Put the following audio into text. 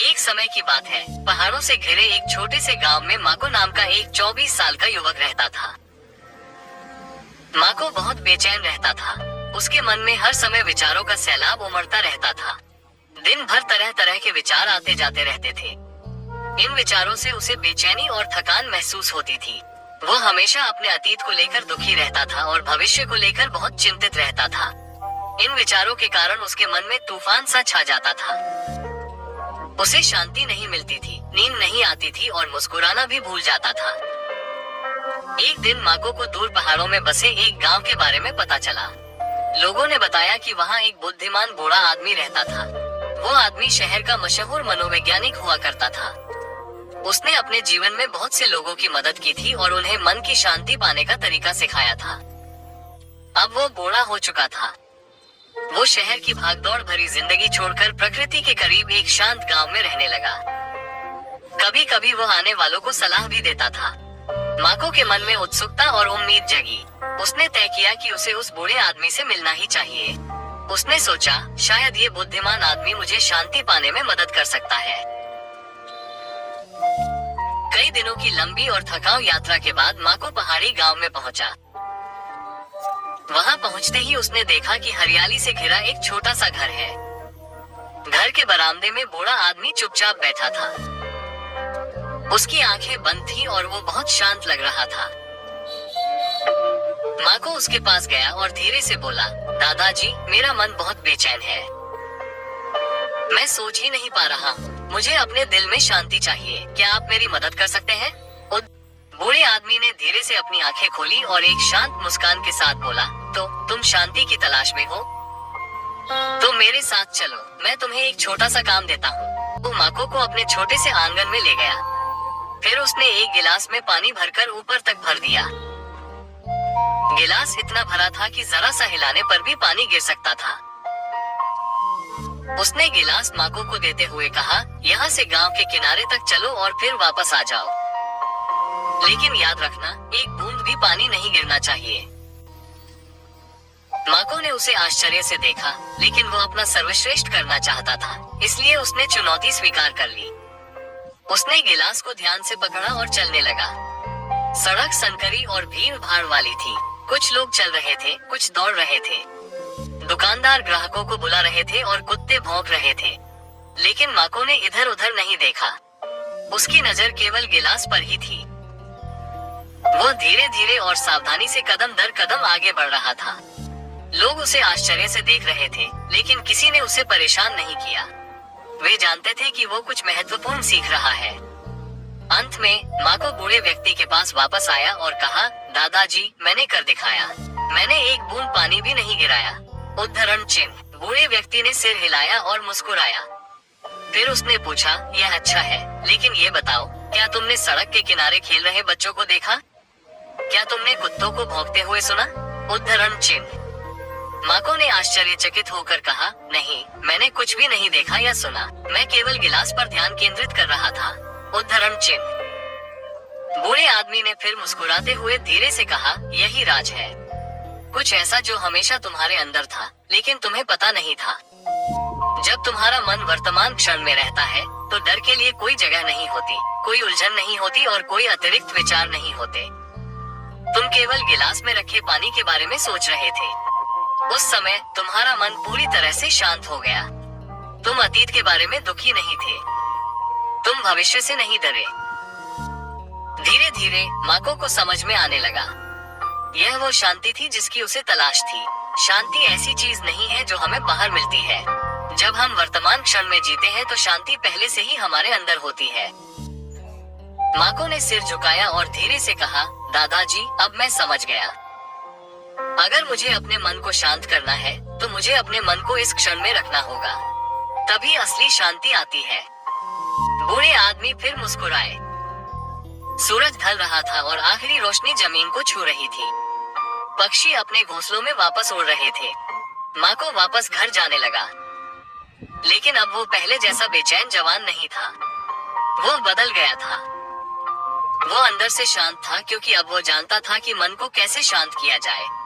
एक समय की बात है, पहाड़ों से घिरे एक छोटे से गांव में माको नाम का एक 24 साल का युवक रहता था। माको बहुत बेचैन रहता था। उसके मन में हर समय विचारों का सैलाब उमड़ता रहता था। दिन भर तरह तरह के विचार आते जाते रहते थे। इन विचारों से उसे बेचैनी और थकान महसूस होती थी। वो हमेशा अपने अतीत को लेकर दुखी रहता था और भविष्य को लेकर बहुत चिंतित रहता था। इन विचारों के कारण उसके मन में तूफान सा छा जाता था। उसे शांति नहीं मिलती थी, नींद नहीं आती थी और मुस्कुराना भी भूल जाता था। एक दिन माको को दूर पहाड़ों में बसे एक गांव के बारे में पता चला। लोगों ने बताया कि वहां एक बुद्धिमान बूढ़ा आदमी रहता था। वो आदमी शहर का मशहूर मनोवैज्ञानिक हुआ करता था। उसने अपने जीवन में बहुत से लोगों की मदद की थी और उन्हें मन की शांति पाने का तरीका सिखाया था। अब वो बूढ़ा हो चुका था। वो शहर की भागदौड़ भरी जिंदगी छोड़कर प्रकृति के करीब एक शांत गांव में रहने लगा। कभी कभी वो आने वालों को सलाह भी देता था। माको के मन में उत्सुकता और उम्मीद जगी। उसने तय किया कि उसे उस बूढ़े आदमी से मिलना ही चाहिए। उसने सोचा, शायद ये बुद्धिमान आदमी मुझे शांति पाने में मदद कर सकता है। कई दिनों की लंबी और थकाऊ यात्रा के बाद माको पहाड़ी गांव में पहुंचा। वहां पहुंचते ही उसने देखा कि हरियाली से घिरा एक छोटा सा घर है। घर के बरामदे में बूढ़ा आदमी चुपचाप बैठा था। उसकी आंखें बंद थी और वो बहुत शांत लग रहा था। माको उसके पास गया और धीरे से बोला, दादाजी, मेरा मन बहुत बेचैन है। मैं सोच ही नहीं पा रहा हूँ। मुझे अपने दिल में शांति चाहिए। क्या आप मेरी मदद कर सकते हैं? बूढ़े आदमी ने धीरे से अपनी आंखें खोली और एक शांत मुस्कान के साथ बोला, तो तुम शांति की तलाश में हो? तो मेरे साथ चलो, मैं तुम्हें एक छोटा सा काम देता हूँ। वो माको को अपने छोटे से आंगन में ले गया। फिर उसने एक गिलास में पानी भरकर ऊपर तक भर दिया। गिलास इतना भरा था कि जरा सा हिलाने पर भी पानी गिर सकता था। उसने गिलास माको को देते हुए कहा, यहाँ से गांव के किनारे तक चलो और फिर वापस आ जाओ। लेकिन याद रखना, एक बूंद भी पानी नहीं गिरना चाहिए। माको ने उसे आश्चर्य से देखा, लेकिन वो अपना सर्वश्रेष्ठ करना चाहता था, इसलिए उसने चुनौती स्वीकार कर ली। उसने गिलास को ध्यान से पकड़ा और चलने लगा। सड़क संकरी और भीड़ भाड़ वाली थी। कुछ लोग चल रहे थे, कुछ दौड़ रहे थे। दुकानदार ग्राहकों को बुला रहे थे और कुत्ते भौंक रहे थे। लेकिन माको ने इधर उधर नहीं देखा। उसकी नजर केवल गिलास पर ही थी। वो धीरे धीरे और सावधानी से कदम दर कदम आगे बढ़ रहा था। लोग उसे आश्चर्य से देख रहे थे, लेकिन किसी ने उसे परेशान नहीं किया। वे जानते थे कि वो कुछ महत्वपूर्ण सीख रहा है। अंत में माको बूढ़े व्यक्ति के पास वापस आया और कहा, दादाजी, मैंने कर दिखाया। मैंने एक बूंद पानी भी नहीं गिराया। उद्धरण चिन्ह। बूढ़े व्यक्ति ने सिर हिलाया और मुस्कुराया। फिर उसने पूछा, यह अच्छा है, लेकिन ये बताओ, क्या तुमने सड़क के किनारे खेल रहे बच्चों को देखा? क्या तुमने कुत्तों को भौंकते हुए सुना? उद्धरण चिन्ह। माको ने आश्चर्यचकित होकर कहा, नहीं, मैंने कुछ भी नहीं देखा या सुना। मैं केवल गिलास पर ध्यान केंद्रित कर रहा था। उद्धरण चिन्ह। बूढ़े आदमी ने फिर मुस्कुराते हुए धीरे से कहा, यही राज है। कुछ ऐसा जो हमेशा तुम्हारे अंदर था, लेकिन तुम्हें पता नहीं था। जब तुम्हारा मन वर्तमान क्षण में रहता है, तो डर के लिए कोई जगह नहीं होती, कोई उलझन नहीं होती और कोई अतिरिक्त विचार नहीं होते। तुम केवल गिलास में रखे पानी के बारे में सोच रहे थे। उस समय तुम्हारा मन पूरी तरह से शांत हो गया। तुम अतीत के बारे में दुखी नहीं थे। तुम भविष्य से नहीं डरे। धीरे धीरे माको को समझ में आने लगा। यह वो शांति थी जिसकी उसे तलाश थी। शांति ऐसी चीज नहीं है जो हमें बाहर मिलती है। जब हम वर्तमान क्षण में जीते हैं तो शांति पहले से ही हमारे अंदर होती है। माको ने सिर झुकाया और धीरे से कहा, दादाजी, अब मैं समझ गया। अगर मुझे अपने मन को शांत करना है, तो मुझे अपने मन को इस क्षण में रखना होगा। तभी असली शांति आती है। बूढ़े आदमी फिर मुस्कुराए। सूरज ढल रहा था और आखिरी रोशनी जमीन को छू रही थी। पक्षी अपने घोंसलों में वापस उड़ रहे थे। माको वापस घर जाने लगा। लेकिन अब वो पहले जैसा बेचैन जवान नहीं था। वो बदल गया था। वो अंदर से शांत था, क्योंकि अब वो जानता था कि मन को कैसे शांत किया जाए।